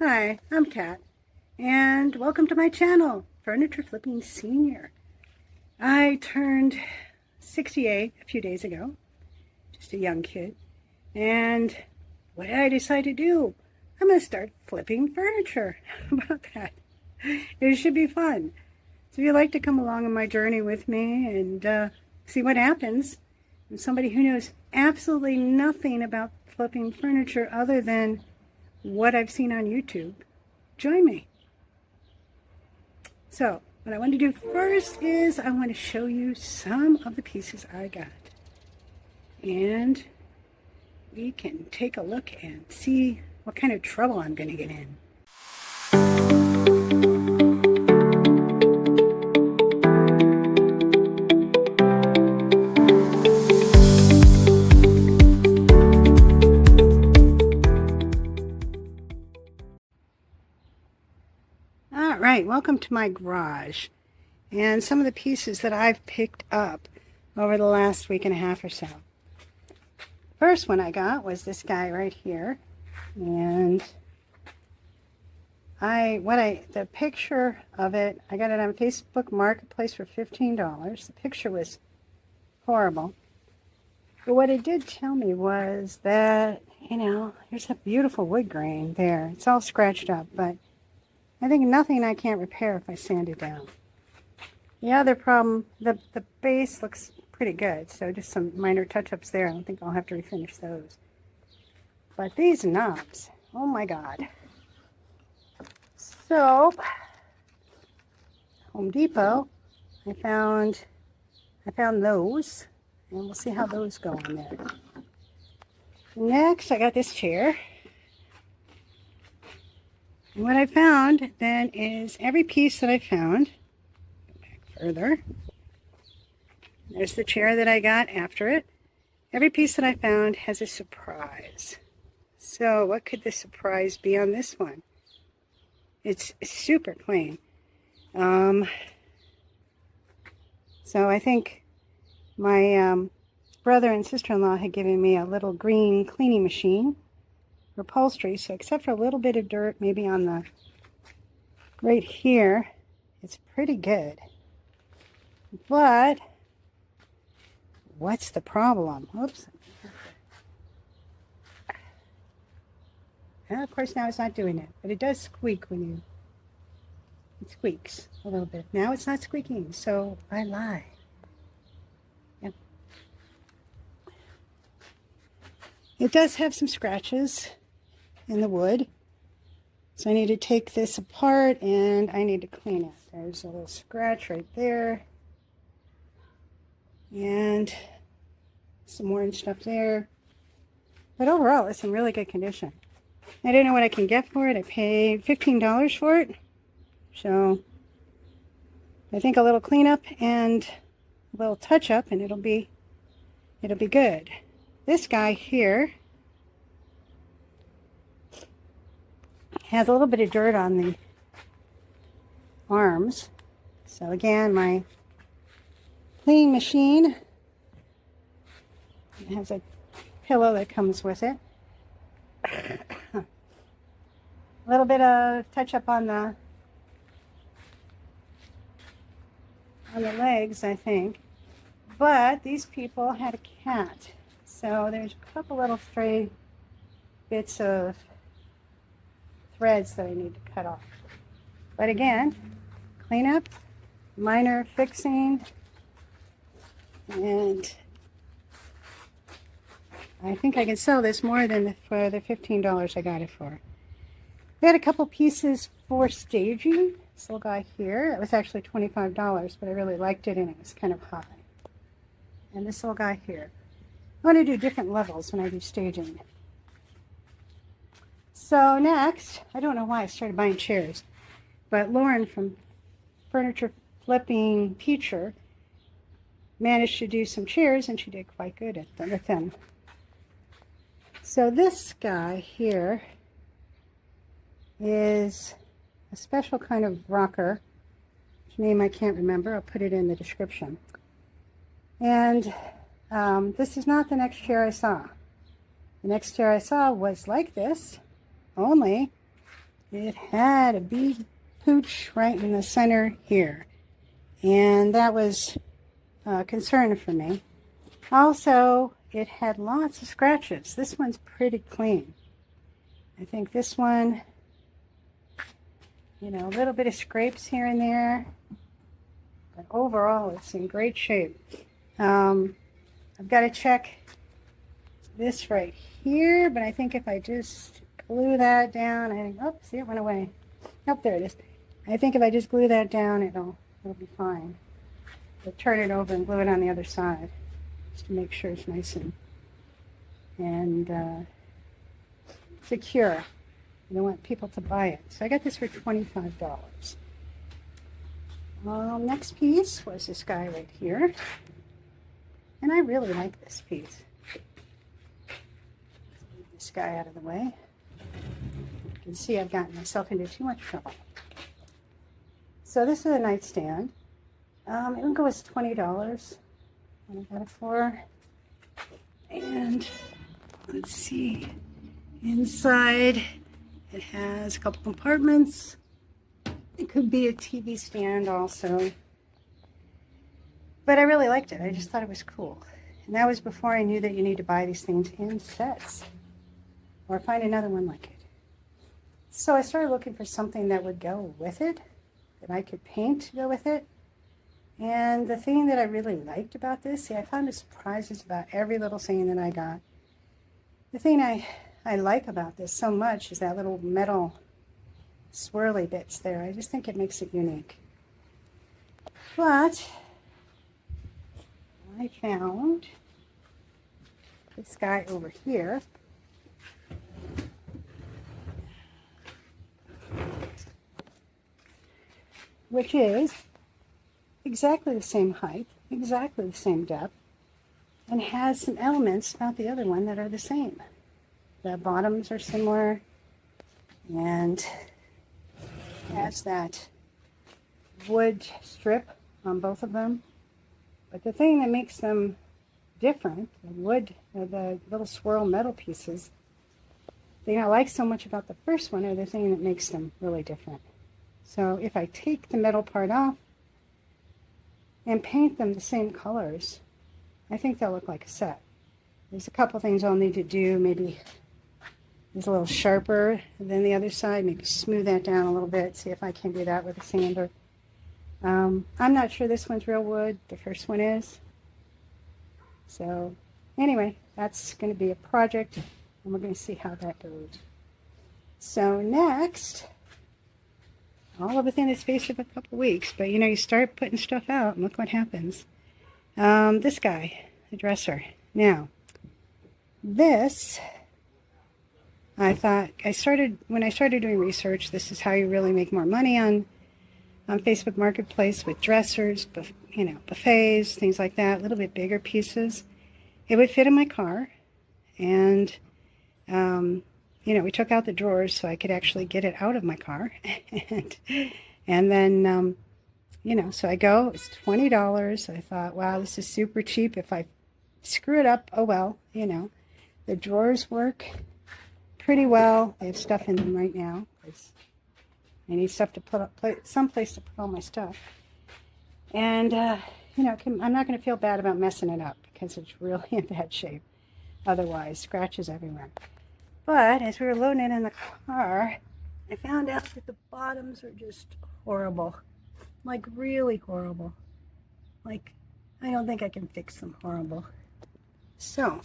Hi, I'm Kat, and welcome to my channel, Furniture Flipping Senior. I turned 68 a few days ago, just a young kid, and what did I decide to do? I'm going to start flipping furniture. How about that? It should be fun. So if you'd like to come along on my journey with me and see what happens, I'm somebody who knows absolutely nothing about flipping furniture other than what I've seen on YouTube. Join me. So what I want to do first is I want to show you some of the pieces I got. And we can take a look and see what kind of trouble I'm going to get in. All right, welcome to my garage and some of the pieces that I've picked up over the last week and a half or so. First one I got was this guy right here, and the picture of it, I got it on Facebook Marketplace for $15. The picture was horrible, but what it did tell me was that, there's a beautiful wood grain there. It's all scratched up, but I think nothing I can't repair if I sand it down. The other problem, the base looks pretty good, so just some minor touch-ups there. I don't think I'll have to refinish those. But these knobs, oh my God. So, Home Depot, I found those, and we'll see how those go on there. Next, I got this chair. And what I found then is every piece that I found, go back further, there's the chair that I got after it. Every piece that I found has a surprise. So what could the surprise be on this one? It's super clean. So I think my brother and sister-in-law had given me a little green cleaning machine for upholstery. So except for a little bit of dirt, maybe on the right here, it's pretty good. But what's the problem? Oops. And of course now it's not doing it, but it does squeak when it squeaks a little bit. Now it's not squeaking, so I lie. Yep. It does have some scratches in the wood, so I need to take this apart and I need to clean it. There's a little scratch right there, and some more stuff there. But overall, it's in really good condition. I don't know what I can get for it. I paid $15 for it. So I think a little cleanup and a little touch up and it'll be good. This guy here has a little bit of dirt on the arms. So again, my cleaning machine, it has a pillow that comes with it. A little bit of touch up on the legs, I think. But these people had a cat, so there's a couple little stray bits of threads that I need to cut off. But again, cleanup, minor fixing, and I think I can sell this more than for the $15 I got it for. We had a couple pieces for staging. This little guy here, it was actually $25, but I really liked it and it was kind of high. And this little guy here. I want to do different levels when I do staging. So next, I don't know why I started buying chairs, but Lauren from Furniture Flipping Teacher managed to do some chairs and she did quite good with them. So this guy here is a special kind of rocker, whose name I can't remember. I'll put it in the description. And this is not the next chair I saw. The next chair I saw was like this, only it had a bee pooch right in the center here. And that was a concern for me. Also, it had lots of scratches. This one's pretty clean. I think this one, you know, a little bit of scrapes here and there. But overall, it's in great shape. I've got to check this right here, but I think if I just glue that down, I think, oh, see, it went away. Oh, there it is. I think if I just glue that down, it'll be fine. I'll turn it over and glue it on the other side, just to make sure it's nice and secure. I don't want people to buy it. So I got this for $25. Next piece was this guy right here. And I really like this piece. Move this guy out of the way. You can see I've gotten myself into too much trouble. So this is a nightstand. It would go as $20 when I got it for. And let's see, inside it has a couple compartments. It could be a TV stand also. But I really liked it. I just thought it was cool. And that was before I knew that you need to buy these things in sets or find another one like it. So I started looking for something that would go with it, that I could paint to go with it. And the thing that I really liked about this, see, I found surprises about every little thing that I got. The thing I like about this so much is that little metal swirly bits there. I just think it makes it unique. But I found this guy over here. Which is exactly the same height, exactly the same depth, and has some elements about the other one that are the same. The bottoms are similar, and has that wood strip on both of them. But the thing that makes them different, the wood, the little swirl metal pieces, the thing I like so much about the first one are the thing that makes them really different. So if I take the metal part off and paint them the same colors, I think they'll look like a set. There's a couple things I'll need to do. Maybe it's a little sharper than the other side. Maybe smooth that down a little bit. See if I can do that with a sander. I'm not sure this one's real wood. The first one is. So anyway, that's going to be a project, and we're going to see how that goes. So next, all within the space of a couple weeks, but you know, you start putting stuff out and look what happens. This guy, the dresser. Now, this, I thought, when I started doing research, this is how you really make more money on Facebook Marketplace with dressers, you know, buffets, things like that, a little bit bigger pieces. It would fit in my car, and you know, we took out the drawers so I could actually get it out of my car, and then you know, so I go, it's $20. I thought, wow, this is super cheap. If I screw it up, oh well, you know. The drawers work pretty well. I have stuff in them right now because I need stuff to put up, someplace to put all my stuff. And, you know, I'm not going to feel bad about messing it up because it's really in bad shape. Otherwise, scratches everywhere. But as we were loading it in the car, I found out that the bottoms are just horrible. Like, really horrible. Like, I don't think I can fix them horrible. So,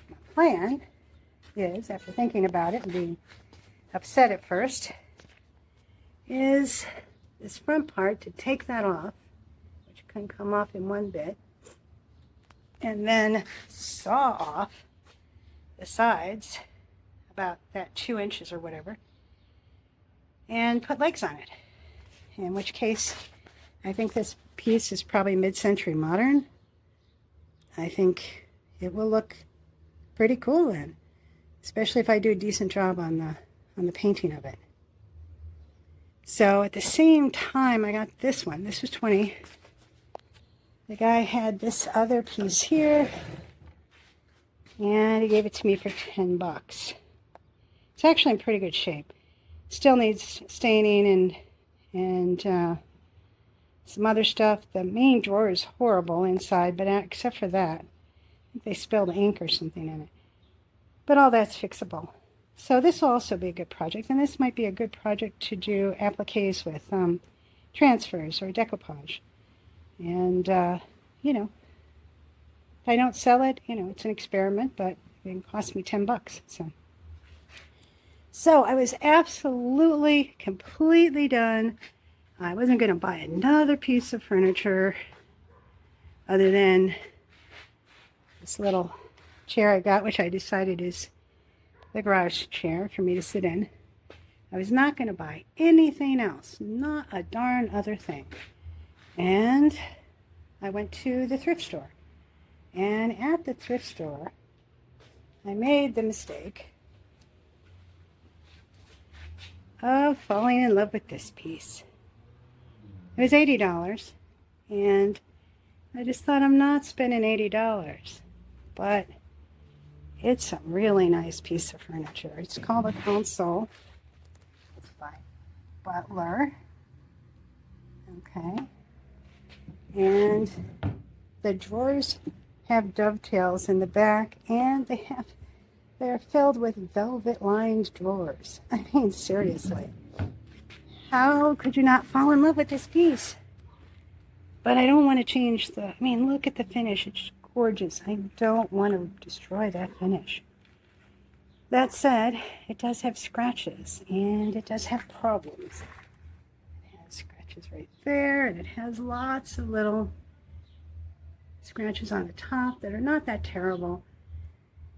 my plan is, after thinking about it and being upset at first, is this front part to take that off, which can come off in one bit, and then saw off the sides, about that 2 inches or whatever, and put legs on it. In which case, I think this piece is probably mid-century modern. I think it will look pretty cool then, especially if I do a decent job on the painting of it. So at the same time, I got this one. This was $20. The guy had this other piece here, and he gave it to me for $10. It's actually in pretty good shape. Still needs staining and some other stuff. The main drawer is horrible inside, but except for that, I think they spilled ink or something in it. But all that's fixable. So this will also be a good project, and this might be a good project to do appliques with transfers or decoupage. And, you know, if I don't sell it, you know, it's an experiment, but it can cost me $10. So I was absolutely, completely done. I wasn't going to buy another piece of furniture other than this little chair I got, which I decided is the garage chair for me to sit in. I was not going to buy anything else, not a darn other thing. And I went to the thrift store. And at the thrift store, I made the mistake of falling in love with this piece. It was $80, and I just thought, I'm not spending $80. But it's a really nice piece of furniture. It's called a console. It's by Butler. Okay. And the drawers have dovetails in the back, and they're filled with velvet-lined drawers. I mean, seriously. How could you not fall in love with this piece? But I don't want to change I mean, look at the finish. It's gorgeous. I don't want to destroy that finish. That said, it does have scratches, and it does have problems. It has scratches right there, and it has lots of little scratches on the top that are not that terrible.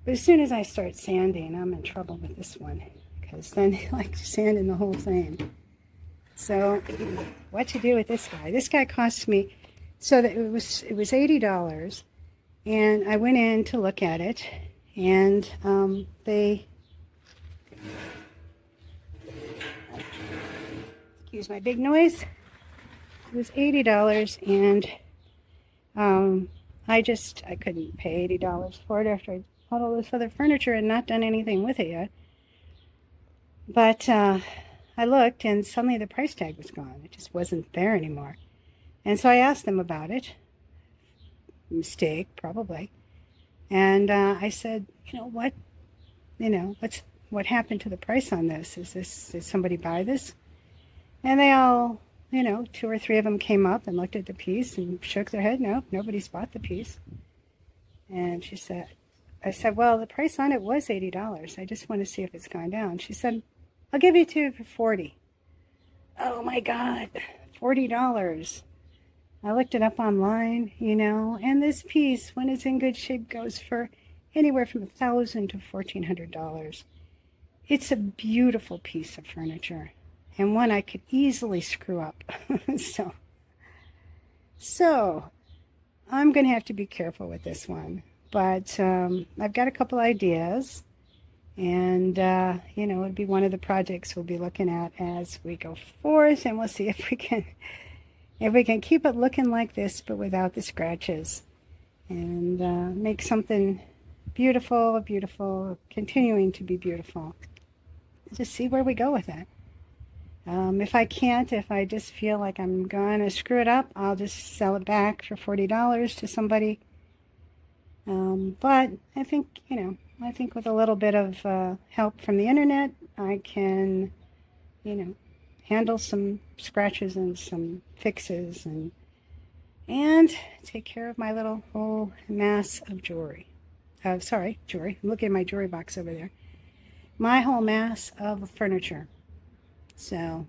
But as soon as I start sanding, I'm in trouble with this one, because then I like sanding the whole thing. So what to do with this guy? This guy cost me, so that it was $80, and I went in to look at it, and they, excuse my big noise, it was $80, and I couldn't pay $80 for it after I bought all this other furniture and not done anything with it yet. But I looked, and suddenly the price tag was gone. It just wasn't there anymore. And so I asked them about it. Mistake, probably. And I said, what happened to the price on this? Did somebody buy this? And they all, two or three of them came up and looked at the piece and shook their head. No, nobody's bought the piece. And I said, well, the price on it was $80. I just want to see if it's gone down. She said, I'll give you two for $40. Oh my God, $40. I looked it up online, and this piece, when it's in good shape, goes for anywhere from $1,000 to $1,400. It's a beautiful piece of furniture, and one I could easily screw up. So I'm going to have to be careful with this one. But I've got a couple ideas, and it'll be one of the projects we'll be looking at as we go forth, and we'll see if we can keep it looking like this, but without the scratches, and make something beautiful, continuing to be beautiful. Just see where we go with it. If I just feel like I'm going to screw it up, I'll just sell it back for $40 to somebody. But I think with a little bit of help from the internet, I can, handle some scratches and some fixes and take care of my little whole mass of jewelry. Jewelry. I'm looking at my jewelry box over there. My whole mass of furniture. So,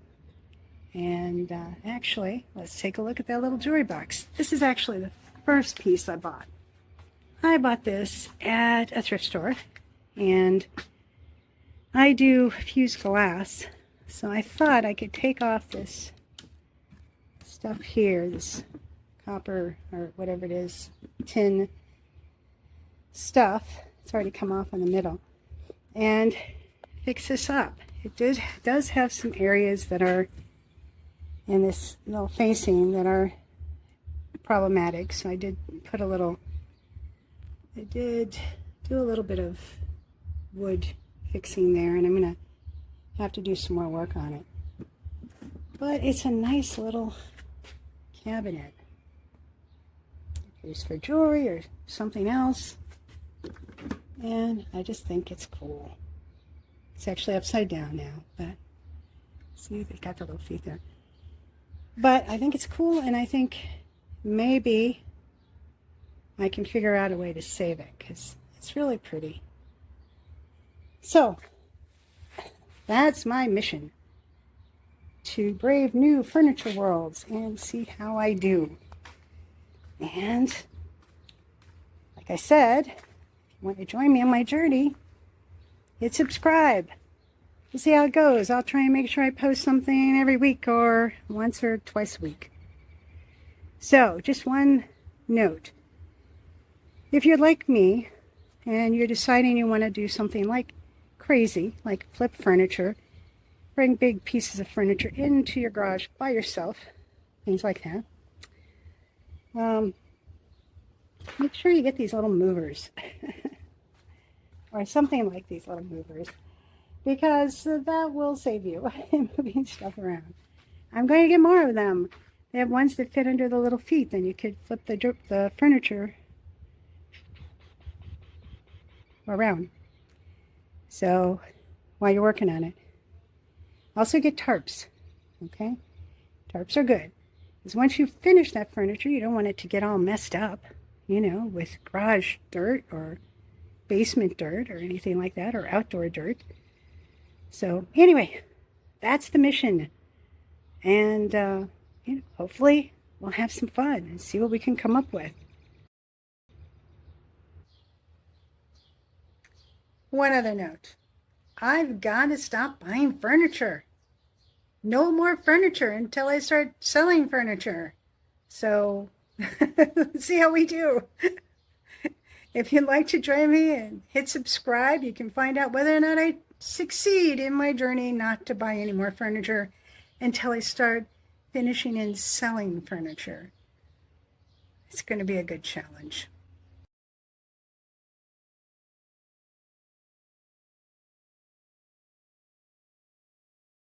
and actually, let's take a look at that little jewelry box. This is actually the first piece I bought. I bought this at a thrift store, and I do fused glass, so I thought I could take off this stuff here, this copper or whatever it is, tin stuff. It's already come off in the middle, and fix this up. It does have some areas that are in this little facing that are problematic, so I did do a little bit of wood fixing there, and I'm going to Have to do some more work on it. But it's a nice little cabinet. Used for jewelry or something else. And I just think it's cool. It's actually upside down now, but see, they got the little feet there. But I think it's cool, and I think maybe I can figure out a way to save it because it's really pretty. So that's my mission, to brave new furniture worlds and see how I do. And like I said, if you want to join me on my journey, hit subscribe. We'll see how it goes. I'll try and make sure I post something every week or once or twice a week. So, just one note. If you're like me and you're deciding you want to do something like crazy, like flip furniture, bring big pieces of furniture into your garage by yourself, things like that, make sure you get these little movers or something like these little movers, because that will save you in moving stuff around. I'm going to get more of them. They have ones that fit under the little feet. Then you could flip the furniture around. So while you're working on it, also get tarps. Okay, tarps are good because once you finish that furniture, you don't want it to get all messed up, you know, with garage dirt or basement dirt or anything like that, or outdoor dirt. So anyway, that's the mission. And you know, hopefully we'll have some fun and see what we can come up with. One other note. I've got to stop buying furniture. No more furniture until I start selling furniture. So let's see how we do. If you'd like to join me and hit subscribe, you can find out whether or not I succeed in my journey not to buy any more furniture until I start finishing and selling furniture. It's going to be a good challenge.